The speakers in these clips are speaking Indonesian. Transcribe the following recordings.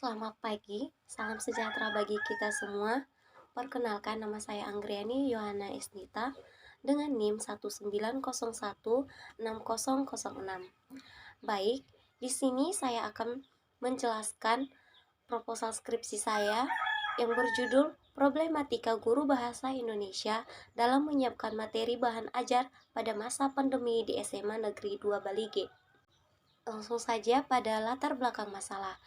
Selamat pagi, salam sejahtera bagi kita semua. Perkenalkan, nama saya Anggriani Yohana Esnita dengan NIM 190160006. Baik, di sini saya akan menjelaskan proposal skripsi saya yang berjudul Problematika Guru Bahasa Indonesia dalam menyiapkan materi bahan ajar pada masa pandemi di SMA Negeri 2 Balige. Langsung saja pada latar belakang masalah.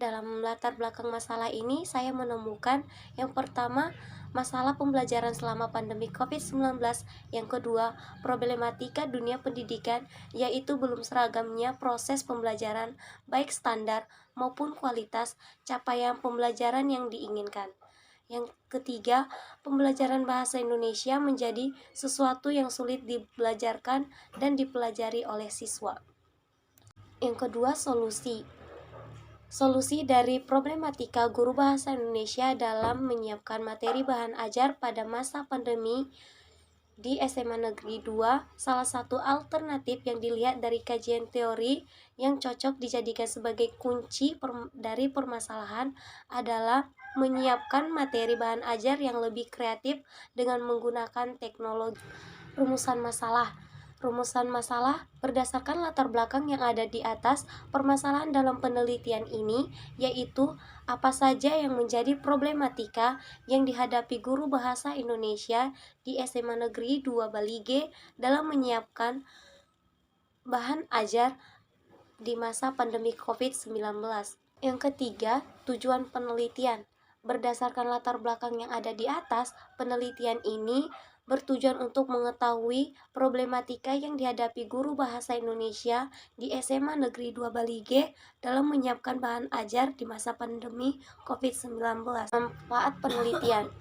Dalam latar belakang masalah ini, saya menemukan yang pertama, masalah pembelajaran selama pandemi COVID-19. Yang kedua, problematika dunia pendidikan, yaitu belum seragamnya proses pembelajaran, baik standar maupun kualitas capaian pembelajaran yang diinginkan. Yang ketiga, pembelajaran bahasa Indonesia menjadi sesuatu yang sulit dibelajarkan dan dipelajari oleh siswa. Yang kedua, Solusi dari problematika guru bahasa Indonesia dalam menyiapkan materi bahan ajar pada masa pandemi di SMA Negeri 2, salah satu alternatif yang dilihat dari kajian teori yang cocok dijadikan sebagai kunci dari permasalahan adalah menyiapkan materi bahan ajar yang lebih kreatif dengan menggunakan teknologi. Rumusan masalah berdasarkan latar belakang yang ada di atas. Permasalahan dalam penelitian ini yaitu apa saja yang menjadi problematika yang dihadapi guru bahasa Indonesia di SMA Negeri 2 Balige dalam menyiapkan bahan ajar di masa pandemi COVID-19. Yang ketiga, tujuan penelitian. Berdasarkan latar belakang yang ada di atas, penelitian ini bertujuan untuk mengetahui problematika yang dihadapi guru bahasa Indonesia di SMA Negeri 2 Balige dalam menyiapkan bahan ajar di masa pandemi COVID-19. Manfaat penelitian.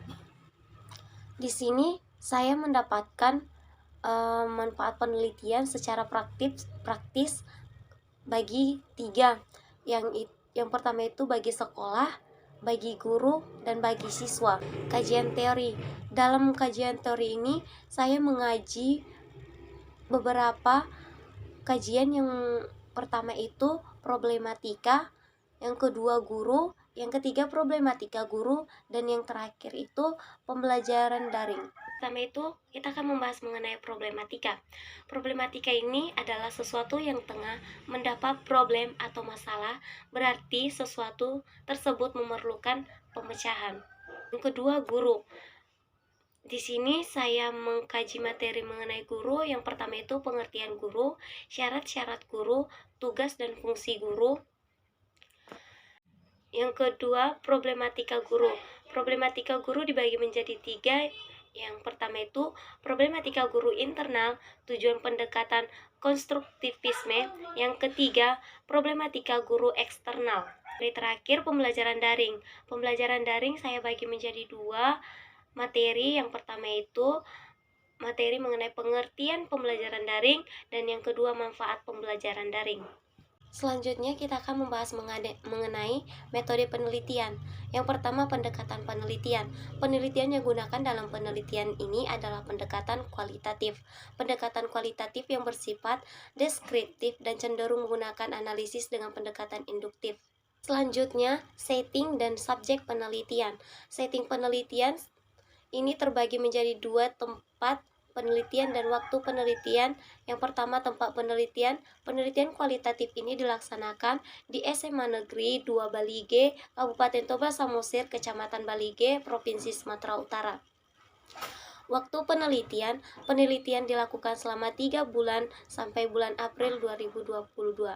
Di sini saya mendapatkan manfaat penelitian secara praktis bagi tiga. Yang pertama itu bagi sekolah, bagi guru, dan bagi siswa. Kajian teori. Dalam kajian teori ini saya mengaji beberapa kajian. Yang pertama itu problematika, yang kedua guru, yang ketiga problematika guru, dan yang terakhir itu pembelajaran daring. Pertama itu kita akan membahas mengenai problematika. Problematika ini adalah sesuatu yang tengah mendapat problem atau masalah, berarti sesuatu tersebut memerlukan pemecahan. Yang kedua, guru. Di sini saya mengkaji materi mengenai guru. Yang pertama itu pengertian guru, syarat-syarat guru, tugas dan fungsi guru. Yang kedua, problematika guru. Problematika guru dibagi menjadi tiga. Yang pertama itu problematika guru internal, tujuan pendekatan konstruktivisme. Yang ketiga, problematika guru eksternal. Yang terakhir, pembelajaran daring. Pembelajaran daring saya bagi menjadi dua materi. Yang pertama itu materi mengenai pengertian pembelajaran daring, dan yang kedua manfaat pembelajaran daring. Selanjutnya kita akan membahas mengenai metode penelitian. Yang pertama, pendekatan penelitian. Penelitian yang digunakan dalam penelitian ini adalah pendekatan kualitatif. Pendekatan kualitatif yang bersifat deskriptif dan cenderung menggunakan analisis dengan pendekatan induktif. Selanjutnya, setting dan subjek penelitian. Setting penelitian ini terbagi menjadi dua: tempat penelitian dan waktu penelitian. Yang pertama, tempat penelitian. Penelitian kualitatif ini dilaksanakan di SMA Negeri 2 Balige, Kabupaten Toba Samosir, Kecamatan Balige, Provinsi Sumatera Utara. Waktu penelitian dilakukan selama 3 bulan sampai bulan April 2022.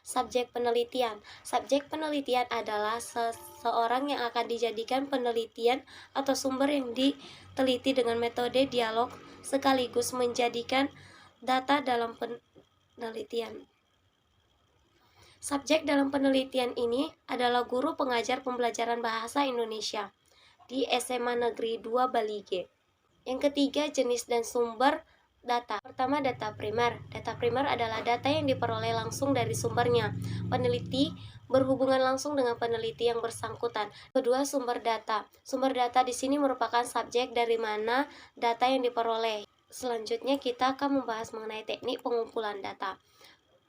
Subjek penelitian. Subjek penelitian adalah seseorang yang akan dijadikan penelitian atau sumber yang diteliti dengan metode dialog sekaligus menjadikan data dalam penelitian. Subjek dalam penelitian ini adalah guru pengajar pembelajaran bahasa Indonesia di SMA Negeri 2 Balige. Yang ketiga, jenis dan sumber data. Pertama, data primer. Data primer adalah data yang diperoleh langsung dari sumbernya. Peneliti berhubungan langsung dengan peneliti yang bersangkutan. Kedua, sumber data. Sumber data di sini merupakan subjek dari mana data yang diperoleh. Selanjutnya kita akan membahas mengenai teknik pengumpulan data.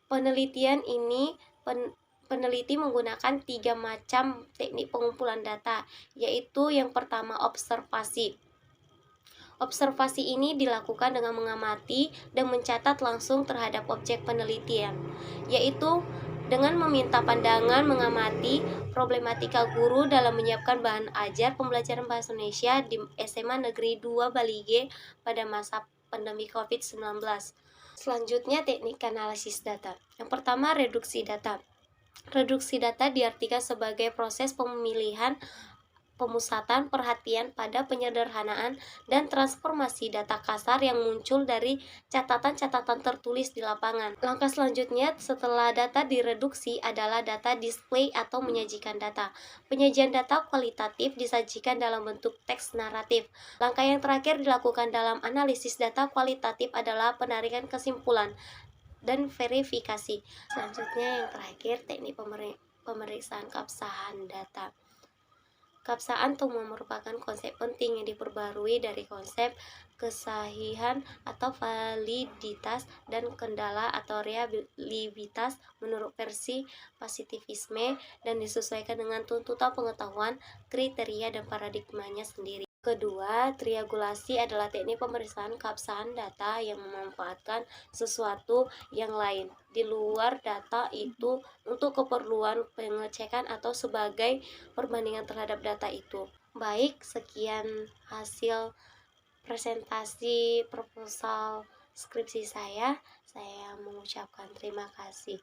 Penelitian ini Peneliti menggunakan 3 macam teknik pengumpulan data, yaitu yang pertama observasi. Observasi ini dilakukan dengan mengamati dan mencatat langsung terhadap objek penelitian, yaitu dengan meminta pandangan mengamati problematika guru dalam menyiapkan bahan ajar pembelajaran bahasa Indonesia di SMA Negeri 2 Balige pada masa pandemi COVID-19. Selanjutnya, teknik analisis data. Yang pertama, reduksi data. Reduksi data diartikan sebagai proses pemilihan, pemusatan perhatian pada penyederhanaan dan transformasi data kasar yang muncul dari catatan-catatan tertulis di lapangan. Langkah selanjutnya setelah data direduksi adalah data display atau menyajikan data. Penyajian data kualitatif disajikan dalam bentuk teks naratif. Langkah yang terakhir dilakukan dalam analisis data kualitatif adalah penarikan kesimpulan dan verifikasi. Selanjutnya yang terakhir, teknik pemeriksaan keabsahan data. Keabsahan temuan merupakan konsep penting yang diperbarui dari konsep kesahihan atau validitas dan kendala atau reliabilitas menurut versi positivisme dan disesuaikan dengan tuntutan pengetahuan, kriteria, dan paradigmanya sendiri. Kedua, triangulasi adalah teknik pemeriksaan keabsahan data yang memanfaatkan sesuatu yang lain di luar data itu untuk keperluan pengecekan atau sebagai perbandingan terhadap data itu. Baik, sekian hasil presentasi proposal skripsi saya. Saya mengucapkan terima kasih.